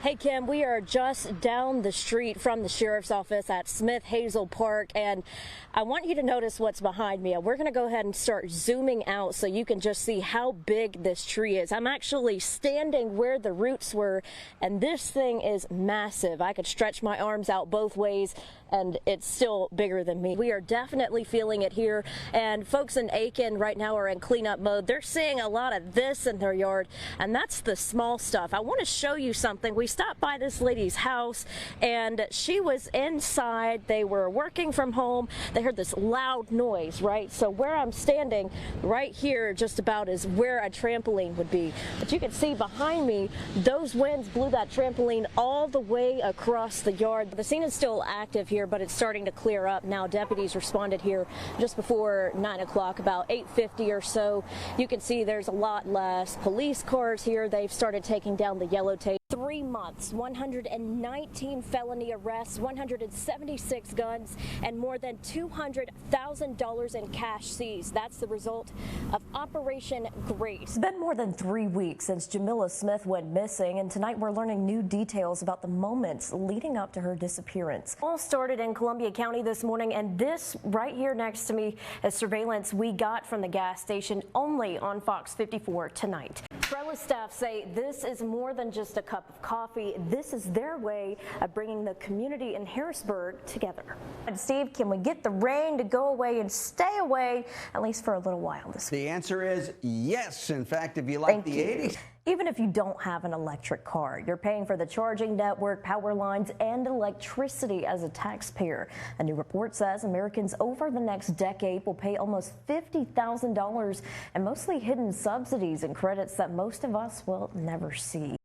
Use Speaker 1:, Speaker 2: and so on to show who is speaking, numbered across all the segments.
Speaker 1: Hey Kim, we are just down the street from the sheriff's office at Smith Hazel Park, and I want you to notice what's behind me. We're going to go ahead and start zooming out so you can just see how big this tree is. I'm actually standing where the roots were, and this thing is massive. I could stretch my arms out both ways and it's still bigger than me. We are definitely feeling it here, and folks in Aiken right now are in cleanup mode. They're seeing a lot of this in their yard, and that's the small stuff. I want to show you something. We stopped by this lady's house and she was inside. They were working from home. They heard this loud noise, right? So where I'm standing right here just about is where a trampoline would be. But you can see behind me, those winds blew that trampoline all the way across the yard. The scene is still active here, but it's starting to clear up now. Deputies responded here just before 9 o'clock, about 8:50 or so. You can see there's a lot less police cars here. They've started taking down the yellow tape. 3 months, 119 felony arrests, 176 guns, and more than $200,000 in cash seized. That's the result of Operation Grace. It's been more than 3 weeks since Jamila Smith went missing, and tonight we're learning new details about the moments leading up to her disappearance. All started in Columbia County this morning, and this right here next to me is surveillance we got from the gas station only on Fox 54 tonight. Trellis staff say this is more than just a cup of coffee. This is their way of bringing the community in Harrisburg together. And Steve, can we get the rain to go away and stay away at least for a little while this week?
Speaker 2: The answer is yes. In fact, if you like the 80s.
Speaker 1: Even if you don't have an electric car, you're paying for the charging network, power lines, and electricity as a taxpayer. A new report says Americans over the next decade will pay almost $50,000 in mostly hidden subsidies and credits that most of us will never see.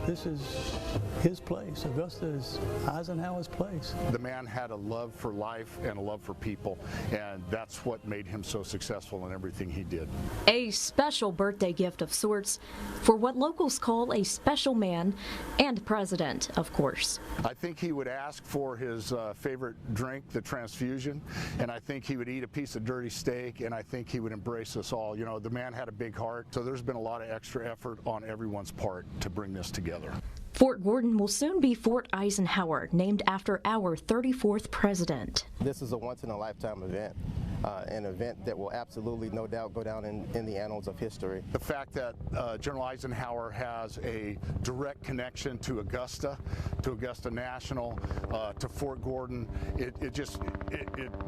Speaker 3: This is his place. Augusta is Eisenhower's place.
Speaker 4: The man had a love for life and a love for people, and that's what made him so successful in everything he did.
Speaker 5: A special birthday gift of sorts for what locals call a special man and president, of course.
Speaker 4: I think he would ask for his favorite drink, the transfusion, and I think he would eat a piece of dirty steak, and I think he would embrace us all. You know, the man had a big heart, so there's been a lot of extra effort on everyone's part to bring this together.
Speaker 5: Fort Gordon will soon be Fort Eisenhower, named after our 34th president.
Speaker 6: This is a once-in-a-lifetime event, an event that will absolutely, no doubt, go down in the annals of history.
Speaker 4: The fact that General Eisenhower has a direct connection to Augusta National, to Fort Gordon, it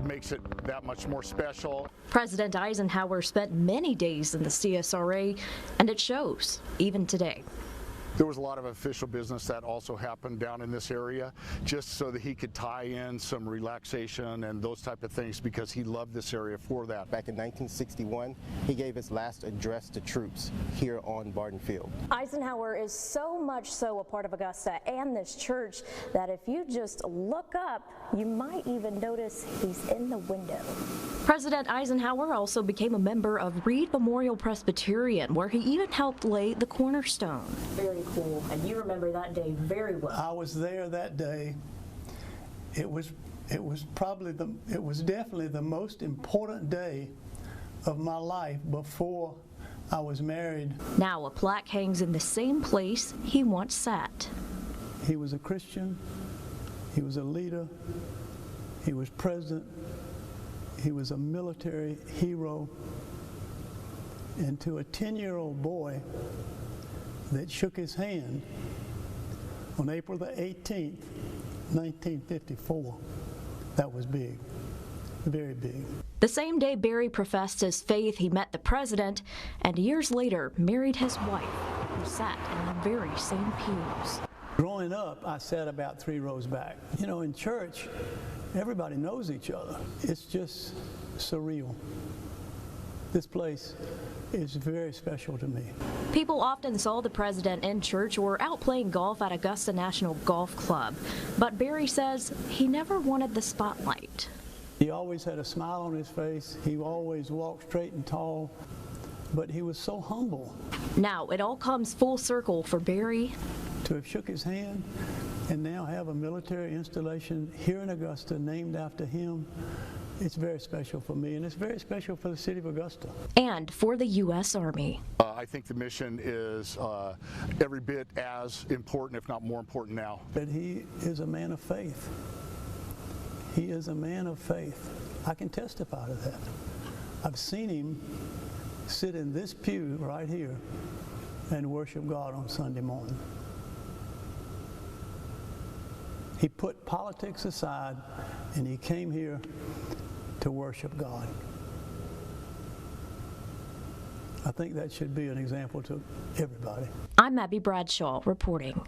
Speaker 4: makes it that much more special.
Speaker 5: President Eisenhower spent many days in the CSRA, and it shows, even today.
Speaker 4: There was a lot of official business that also happened down in this area, just so that he could tie in some relaxation and those type of things, because he loved this area for that.
Speaker 6: Back in 1961, he gave his last address to troops here on Barton Field.
Speaker 1: Eisenhower is so much so a part of Augusta and this church that if you just look up, you might even notice he's in the window.
Speaker 5: President Eisenhower also became a member of Reed Memorial Presbyterian, where he even helped lay the cornerstone. Very cool, and you remember that day very well.
Speaker 3: I was there that day. It was definitely the most important day of my life before I was married.
Speaker 5: Now a plaque hangs in the same place he once sat.
Speaker 3: He was a Christian, he was a leader, he was president, he was a military hero, and to a 10-year-old boy that shook his hand on April the 18th, 1954, that was big, very big.
Speaker 5: The same day Barry professed his faith, he met the president, and years later married his wife, who sat in the very same pews.
Speaker 3: Growing up, I sat about 3 rows back. You know, in church, everybody knows each other. It's just surreal. This place is very special to me.
Speaker 5: People often saw the president in church or out playing golf at Augusta National Golf Club, but Barry says he never wanted the spotlight.
Speaker 3: He always had a smile on his face. He always walked straight and tall, but he was so humble.
Speaker 5: Now it all comes full circle for Barry.
Speaker 3: To have shook his hand and now have a military installation here in Augusta named after him It's very special for me, and it's very special for the city of Augusta.
Speaker 5: And for the U.S. Army.
Speaker 4: I think the mission is every bit as important, if not more important now.
Speaker 3: That he is a man of faith. He is a man of faith. I can testify to that. I've seen him sit in this pew right here and worship God on Sunday morning. He put politics aside and he came here to worship God. I think that should be an example to everybody.
Speaker 5: I'm Abby Bradshaw reporting.